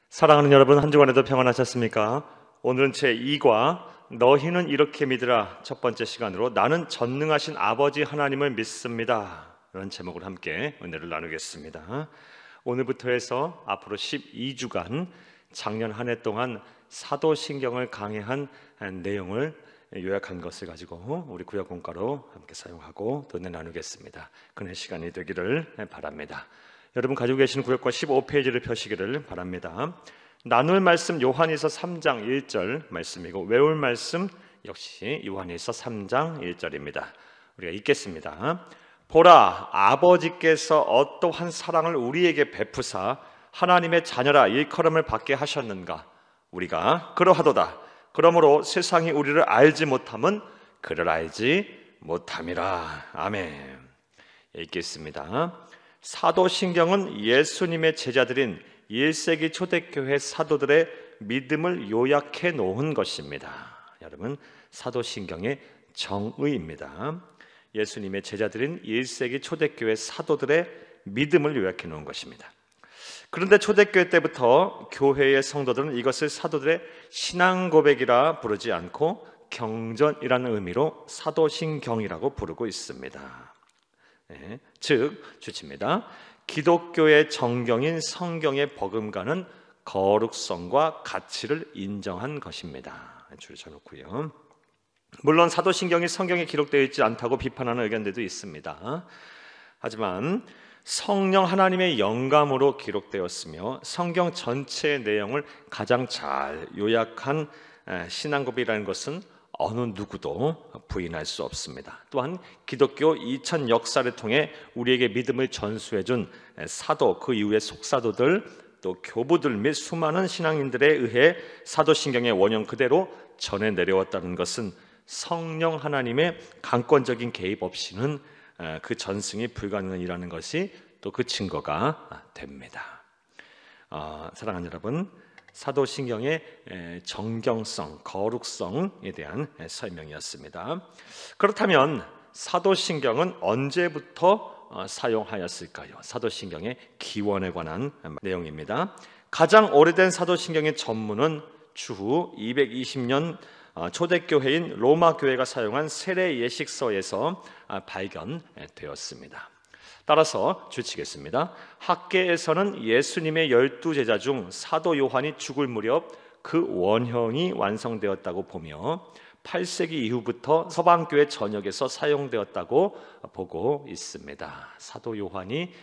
사랑하는 여러분, 한 주간에도 평안하셨습니까? 오늘은 제2과 너희는 이렇게 믿으라 첫 번째 시간으로 나는 전능하신 아버지 하나님을 믿습니다 이런 제목을 함께 은혜를 나누겠습니다. 오늘부터 해서 앞으로 12주간 작년 한 해 동안 사도신경을 강해한 내용을 요약한 것을 가지고 우리 구약 공과로 함께 사용하고 또 은혜 나누겠습니다. 그런 시간이 되기를 바랍니다. 여러분 가지고 계신 구약과 15페이지를 펴시기를 바랍니다. 나눌 말씀 요한일서 3장 1절 말씀이고 외울 말씀 역시 요한일서 3장 1절입니다. 우리가 읽겠습니다. 보라, 아버지께서 어떠한 사랑을 우리에게 베푸사 하나님의 자녀라 일컬음을 받게 하셨는가. 우리가 그러하도다. 그러므로 세상이 우리를 알지 못함은 그를 알지 못함이라. 아멘. 읽겠습니다. 사도신경은 예수님의 제자들인 1세기 초대교회 사도들의 믿음을 요약해 놓은 것입니다. 여러분, 사도신경의 정의입니다. 예수님의 제자들인 1세기 초대교회 사도들의 믿음을 요약해 놓은 것입니다. 그런데 초대교회 때부터 교회의 성도들은 이것을 사도들의 신앙 고백이라 부르지 않고 경전이라는 의미로 사도신경이라고 부르고 있습니다. 네, 즉 주치입니다. 기독교의 정경인 성경의 버금가는 거룩성과 가치를 인정한 것입니다. 줄을 쳐놓고요. 물론 사도신경이 성경에 기록되어 있지 않다고 비판하는 의견들도 있습니다. 하지만 성령 하나님의 영감으로 기록되었으며 성경 전체의 내용을 가장 잘 요약한 신앙고백이라는 것은 어느 누구도 부인할 수 없습니다. 또한 기독교 2000 역사를 통해 우리에게 믿음을 전수해준 사도, 그 이후의 속사도들, 또 교부들 및 수많은 신앙인들에 의해 사도신경의 원형 그대로 전해 내려왔다는 것은 성령 하나님의 강권적인 개입 없이는 그 전승이 불가능이라는 것이 또 그 증거가 됩니다. 사랑하는 여러분, 사도신경의 정경성, 거룩성에 대한 설명이었습니다. 그렇다면 사도신경은 언제부터 사용하였을까요? 사도신경의 기원에 관한 내용입니다. 가장 오래된 사도신경의 전문은 추후 220년 초대교회인 로마교회가 사용한 세례 예식서에서 발견되었습니다. 따라서 주치겠습니다. 학계에서는 예수님의 12제자 중 사도 요한이 죽을 무렵 그 원형이 완성되었다고 보며 8세기 이후부터 서방교회 전역에서 사용되었다고 보고 있습니다. 사도 요한이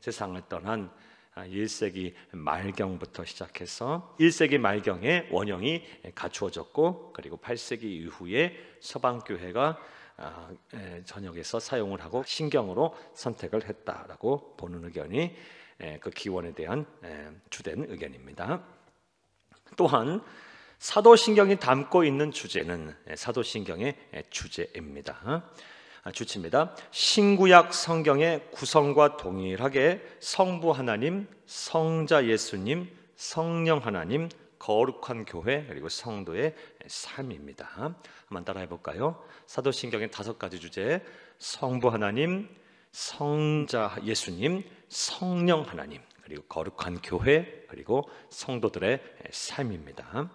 세상을 떠난 1세기 말경부터 시작해서 1세기 말경에 원형이 갖추어졌고 그리고 8세기 이후에 서방교회가 전역에서 사용을 하고 신경으로 선택을 했다라고 보는 의견이 그 기원에 대한 주된 의견입니다. 또한 사도신경이 담고 있는 주제는 사도신경의 주제입니다. 주치입니다. 신구약 성경의 구성과 동일하게 성부 하나님, 성자 예수님, 성령 하나님, 거룩한 교회 그리고 성도의 삶입니다. 한번 따라해 볼까요? 사도신경의 5가지 주제: 성부 하나님, 성자 예수님, 성령 하나님, 그리고 거룩한 교회 그리고 성도들의 삶입니다.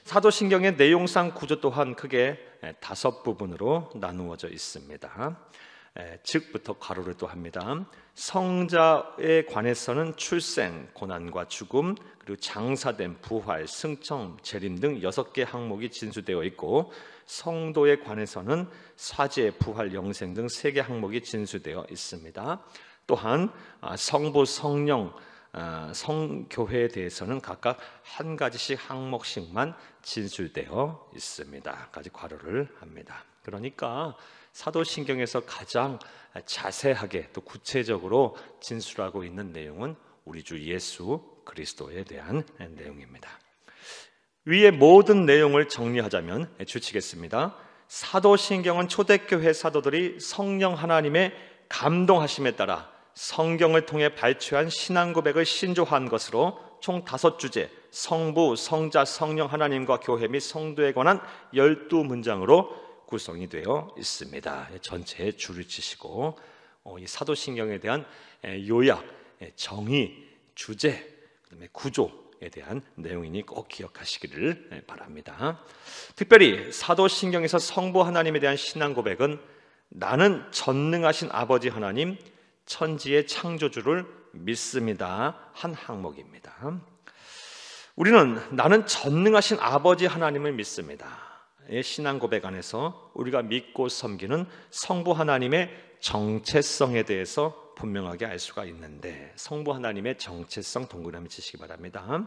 사도신경의 내용상 구조 또한 크게 5부분으로 나누어져 있습니다. 즉부터 괄호를 또 합니다. 성자에 관해서는 출생, 고난과 죽음, 그리고 장사됨, 부활, 승천, 재림 등 6개 항목이 진수되어 있고 성도에 관해서는 사죄, 부활, 영생 등 3개 항목이 진수되어 있습니다. 또한 성부, 성령, 성교회에 대해서는 각각 한 가지씩 항목씩만 진술되어 있습니다. 까지 괄호를 합니다. 그러니까 사도신경에서 가장 자세하게 또 구체적으로 진술하고 있는 내용은 우리 주 예수 그리스도에 대한 내용입니다. 위의 모든 내용을 정리하자면 주치겠습니다. 사도신경은 초대교회 사도들이 성령 하나님의 감동하심에 따라 성경을 통해 발췌한 신앙 고백을 신조한 것으로 총 5주제, 성부, 성자, 성령 하나님과 교회 및 성도에 관한 12문장으로 구성이 되어 있습니다. 전체에 줄을 치시고 이 사도신경에 대한 요약, 정의, 주제, 믿음의 구조에 대한 내용이니 꼭 기억하시기를 바랍니다. 특별히 사도신경에서 성부 하나님에 대한 신앙 고백은 나는 전능하신 아버지 하나님, 천지의 창조주를 믿습니다 한 항목입니다. 우리는 나는 전능하신 아버지 하나님을 믿습니다. 신앙 고백 안에서 우리가 믿고 섬기는 성부 하나님의 정체성에 대해서 분명하게 알 수가 있는데, 성부 하나님의 정체성 동그라미 치시기 바랍니다.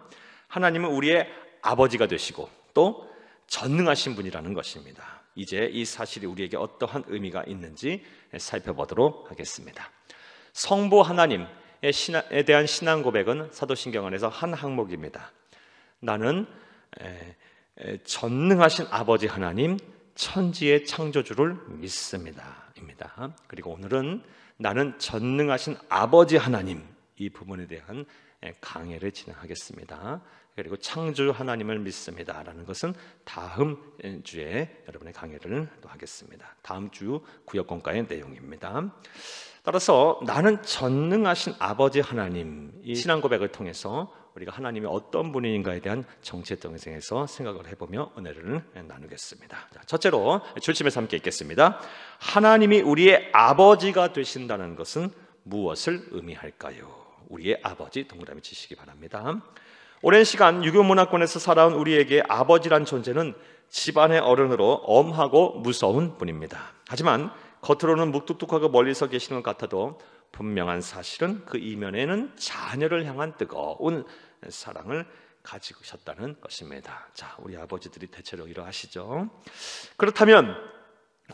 하나님은 우리의 아버지가 되시고 또 전능하신 분이라는 것입니다. 이제 이 사실이 우리에게 어떠한 의미가 있는지 살펴보도록 하겠습니다. 성부 하나님에 대한 신앙 고백은 사도신경 안에서 한 항목입니다. 나는 전능하신 아버지 하나님, 천지의 창조주를 믿습니다 입니다. 그리고 오늘은 나는 전능하신 아버지 하나님, 이 부분에 대한 강해를 진행하겠습니다. 그리고 창조 하나님을 믿습니다 라는 것은 다음 주에 여러분의 강해를 또 하겠습니다. 다음 주 구역공과의 내용입니다. 따라서 나는 전능하신 아버지 하나님, 이 신앙 고백을 통해서 우리가 하나님이 어떤 분인가에 대한 정체성에서 생각을 해보며 은혜를 나누겠습니다. 자, 첫째로 줄침에서 함께 읽겠습니다. 하나님이 우리의 아버지가 되신다는 것은 무엇을 의미할까요? 우리의 아버지, 동그라미 치시기 바랍니다. 오랜 시간 유교 문화권에서 살아온 우리에게 아버지란 존재는 집안의 어른으로 엄하고 무서운 분입니다. 하지만 겉으로는 묵뚝뚝하고 멀리서 계시는 것 같아도 분명한 사실은 그 이면에는 자녀를 향한 뜨거운 사랑을 가지고 계셨다는 것입니다. 자, 우리 아버지들이 대체로 이러하시죠. 그렇다면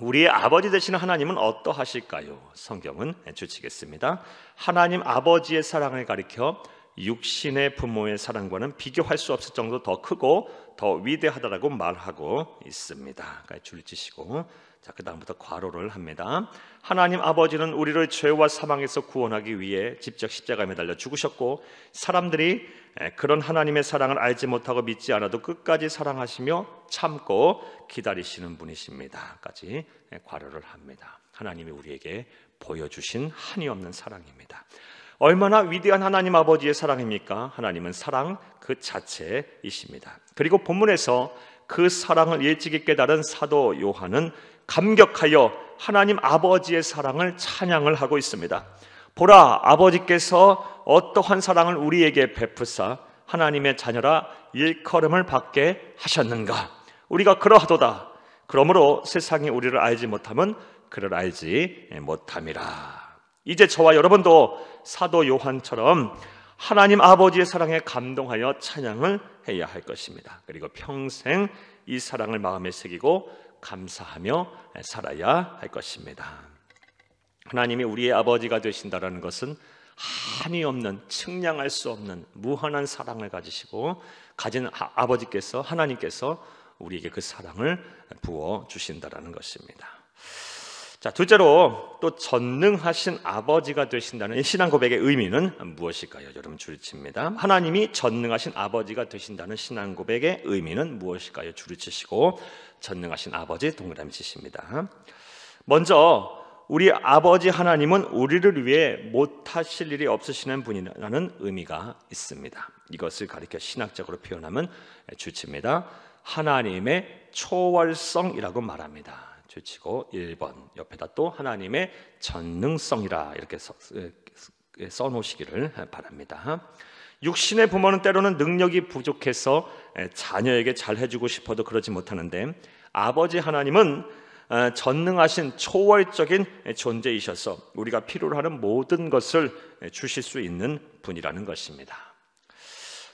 우리의 아버지 되시는 하나님은 어떠하실까요? 성경은 주치겠습니다. 하나님 아버지의 사랑을 가리켜 육신의 부모의 사랑과는 비교할 수 없을 정도로 더 크고 더 위대하다라고 말하고 있습니다. 줄 치시고, 자, 그 다음부터 괄호를 합니다. 하나님 아버지는 우리를 죄와 사망에서 구원하기 위해 직접 십자가에 매달려 죽으셨고, 사람들이 그런 하나님의 사랑을 알지 못하고 믿지 않아도 끝까지 사랑하시며 참고 기다리시는 분이십니다 까지 괄호를 합니다. 하나님이 우리에게 보여주신 한이 없는 사랑입니다. 얼마나 위대한 하나님 아버지의 사랑입니까? 하나님은 사랑 그 자체이십니다. 그리고 본문에서 그 사랑을 일찍이 깨달은 사도 요한은 감격하여 하나님 아버지의 사랑을 찬양을 하고 있습니다. 보라, 아버지께서 어떠한 사랑을 우리에게 베푸사 하나님의 자녀라 일컬음을 받게 하셨는가. 우리가 그러하도다. 그러므로 세상이 우리를 알지 못하면 그를 알지 못함이라. 이제 저와 여러분도 사도 요한처럼 하나님 아버지의 사랑에 감동하여 찬양을 해야 할 것입니다. 그리고 평생 이 사랑을 마음에 새기고 감사하며 살아야 할 것입니다. 하나님이 우리의 아버지가 되신다는 것은 한이 없는, 측량할 수 없는 무한한 사랑을 가지시고 가진 아버지께서, 하나님께서 우리에게 그 사랑을 부어 주신다는 것입니다. 자, 둘째로 또 전능하신 아버지가 되신다는 신앙 고백의 의미는 무엇일까요? 여러분 줄을 칩니다. 하나님이 전능하신 아버지가 되신다는 신앙 고백의 의미는 무엇일까요? 줄을 치시고 전능하신 아버지 동그라미 치십니다. 먼저 우리 아버지 하나님은 우리를 위해 못하실 일이 없으시는 분이라는 의미가 있습니다. 이것을 가리켜 신학적으로 표현하면 줄칩니다. 하나님의 초월성이라고 말합니다. 줄치고 1번 옆에다 또 하나님의 전능성이라 이렇게 써놓으시기를 바랍니다. 육신의 부모는 때로는 능력이 부족해서 자녀에게 잘 해주고 싶어도 그러지 못하는데, 아버지 하나님은 전능하신 초월적인 존재이셔서 우리가 필요로 하는 모든 것을 주실 수 있는 분이라는 것입니다.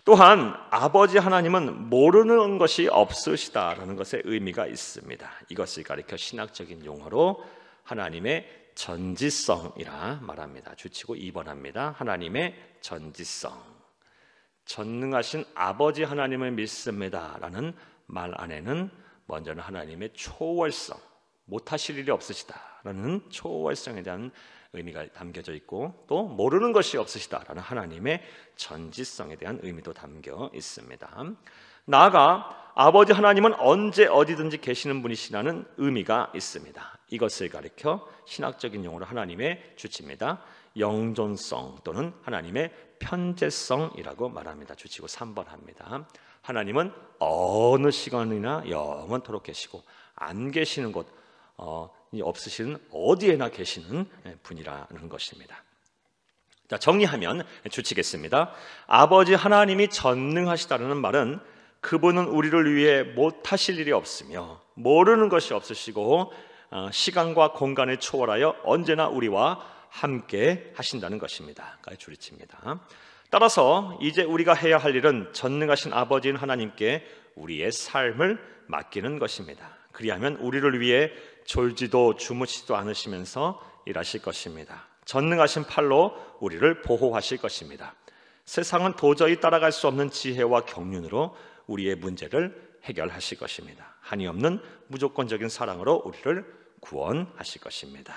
또한 아버지 하나님은 모르는 것이 없으시다라는 것에 의미가 있습니다. 이것을 가리켜 신학적인 용어로 하나님의 전지성이라 말합니다. 주치고 2번 합니다. 하나님의 전지성. 전능하신 아버지 하나님을 믿습니다라는 말 안에는 먼저는 하나님의 초월성, 못하실 일이 없으시다라는 초월성에 대한 의미가 담겨져 있고, 또 모르는 것이 없으시다라는 하나님의 전지성에 대한 의미도 담겨 있습니다. 나아가 아버지 하나님은 언제 어디든지 계시는 분이시라는 의미가 있습니다. 이것을 가리켜 신학적인 용어로 하나님의 주치입니다. 영존성 또는 하나님의 편재성이라고 말합니다. 주치고 3번 합니다. 하나님은 어느 시간이나 영원토록 계시고 안 계시는 곳, 없으시는 어디에나 계시는 분이라는 것입니다. 자, 정리하면 주치겠습니다. 아버지 하나님이 전능하시다는 말은 그분은 우리를 위해 못하실 일이 없으며 모르는 것이 없으시고 시간과 공간을 초월하여 언제나 우리와 함께 하신다는 것입니다. 줄이칩니다. 따라서 이제 우리가 해야 할 일은 전능하신 아버지인 하나님께 우리의 삶을 맡기는 것입니다. 그리하면 우리를 위해 졸지도 주무시지도 않으시면서 일하실 것입니다. 전능하신 팔로 우리를 보호하실 것입니다. 세상은 도저히 따라갈 수 없는 지혜와 경륜으로 우리의 문제를 해결하실 것입니다. 한이 없는 무조건적인 사랑으로 우리를 구원하실 것입니다.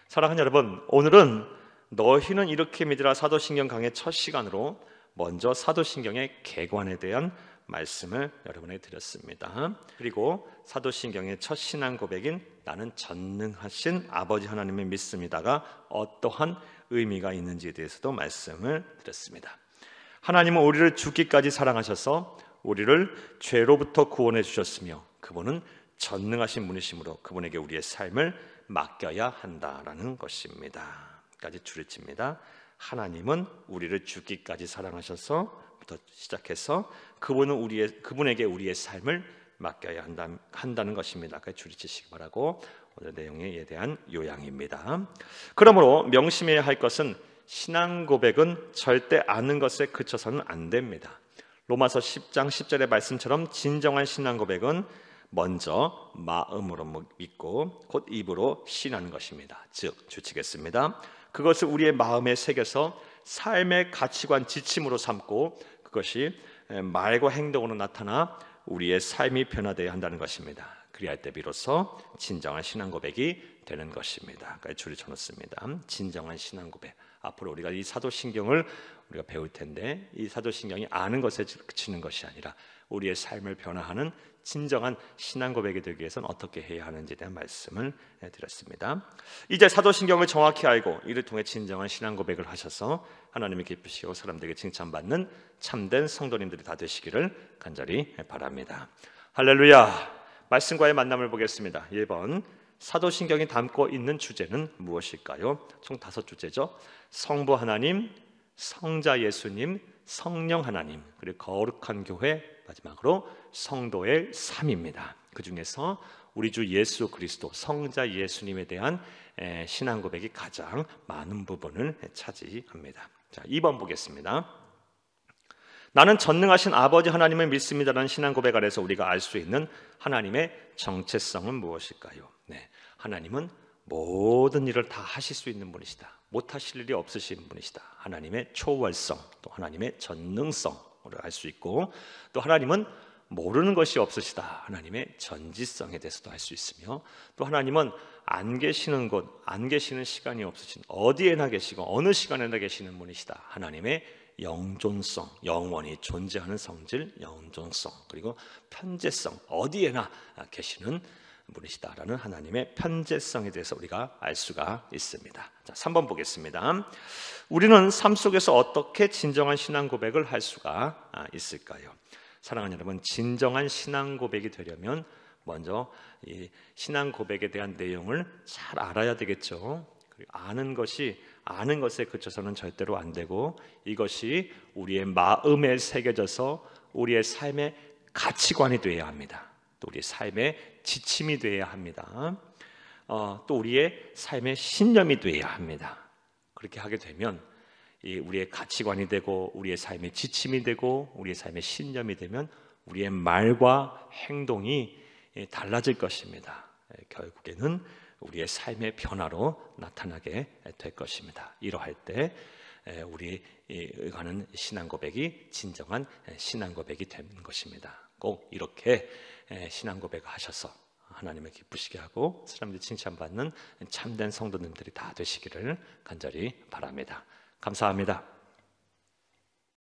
사랑하는 여러분, 오늘은 너희는 이렇게 믿으라 사도신경 강의 첫 시간으로 먼저 사도신경의 개관에 대한 말씀을 여러분에게 드렸습니다. 그리고 사도신경의 첫 신앙 고백인 나는 전능하신 아버지 하나님을 믿습니다가 어떠한 의미가 있는지에 대해서도 말씀을 드렸습니다. 하나님은 우리를 죽기까지 사랑하셔서 우리를 죄로부터 구원해 주셨으며 그분은 전능하신 분이시므로 그분에게 우리의 삶을 맡겨야 한다라는 것입니다. 까지 줄여집니다. 하나님은 우리를 죽기까지 사랑하셔서부터 시작해서 그분에게 우리의 삶을 맡겨야 한다는 것입니다. 아까 줄이치시기 바라고 오늘 내용에 대한 요약입니다. 그러므로 명심해야 할 것은 신앙 고백은 절대 아는 것에 그쳐서는 안 됩니다. 로마서 10장 10절의 말씀처럼 진정한 신앙 고백은 먼저 마음으로 믿고 곧 입으로 신하는 것입니다. 즉 주치겠습니다. 그것을 우리의 마음에 새겨서 삶의 가치관 지침으로 삼고 그것이 말과 행동으로 나타나 우리의 삶이 변화되어야 한다는 것입니다. 그리할 때 비로소 진정한 신앙 고백이 되는 것입니다. 줄을 쳐놓습니다. 진정한 신앙 고백. 앞으로 우리가 이 사도신경을 우리가 배울 텐데 이 사도신경이 아는 것에 그치는 것이 아니라 우리의 삶을 변화하는 진정한 신앙 고백이 되기 위해서는 어떻게 해야 하는지에 대한 말씀을 드렸습니다. 이제 사도신경을 정확히 알고 이를 통해 진정한 신앙 고백을 하셔서 하나님이 기쁘시고 사람들에게 칭찬받는 참된 성도님들이 다 되시기를 간절히 바랍니다. 할렐루야. 말씀과의 만남을 보겠습니다. 1번 사도신경이 담고 있는 주제는 무엇일까요? 총 5주제죠. 성부 하나님, 성자 예수님, 성령 하나님, 그리고 거룩한 교회, 마지막으로 성도의 삶입니다. 그 중에서 우리 주 예수 그리스도 성자 예수님에 대한 신앙 고백이 가장 많은 부분을 차지합니다. 자, 2번 보겠습니다. 나는 전능하신 아버지 하나님을 믿습니다라는 신앙 고백 아래서 우리가 알 수 있는 하나님의 정체성은 무엇일까요? 네, 하나님은 모든 일을 다 하실 수 있는 분이시다. 못하실 일이 없으신 분이시다. 하나님의 초월성, 또 하나님의 전능성을 알 수 있고, 또 하나님은 모르는 것이 없으시다. 하나님의 전지성에 대해서도 알 수 있으며, 또 하나님은 안 계시는 곳, 안 계시는 시간이 없으신, 어디에나 계시고 어느 시간에나 계시는 분이시다. 하나님의 영존성, 영원히 존재하는 성질, 영존성, 그리고 편재성, 어디에나 계시는 분이시다라는 하나님의 편재성에 대해서 우리가 알 수가 있습니다. 자, 3번 보겠습니다. 우리는 삶 속에서 어떻게 진정한 신앙 고백을 할 수가 있을까요? 사랑하는 여러분, 진정한 신앙 고백이 되려면 먼저 이 신앙 고백에 대한 내용을 잘 알아야 되겠죠. 그리고 아는 것에 그쳐서는 절대로 안 되고, 이것이 우리의 마음에 새겨져서 우리의 삶의 가치관이 되어야 합니다. 또 우리의 삶의 지침이 되어야 합니다. 또 우리의 삶의 신념이 되어야 합니다. 그렇게 하게 되면 우리의 가치관이 되고 우리의 삶의 지침이 되고 우리의 삶의 신념이 되면 우리의 말과 행동이 달라질 것입니다. 결국에는 우리의 삶의 변화로 나타나게 될 것입니다. 이러할 때 우리 가는 신앙 고백이 진정한 신앙 고백이 되는 것입니다. 꼭 이렇게 신앙 고백을 하셔서 하나님을 기쁘시게 하고 사람들이 칭찬받는 참된 성도님들이 다 되시기를 간절히 바랍니다. 감사합니다.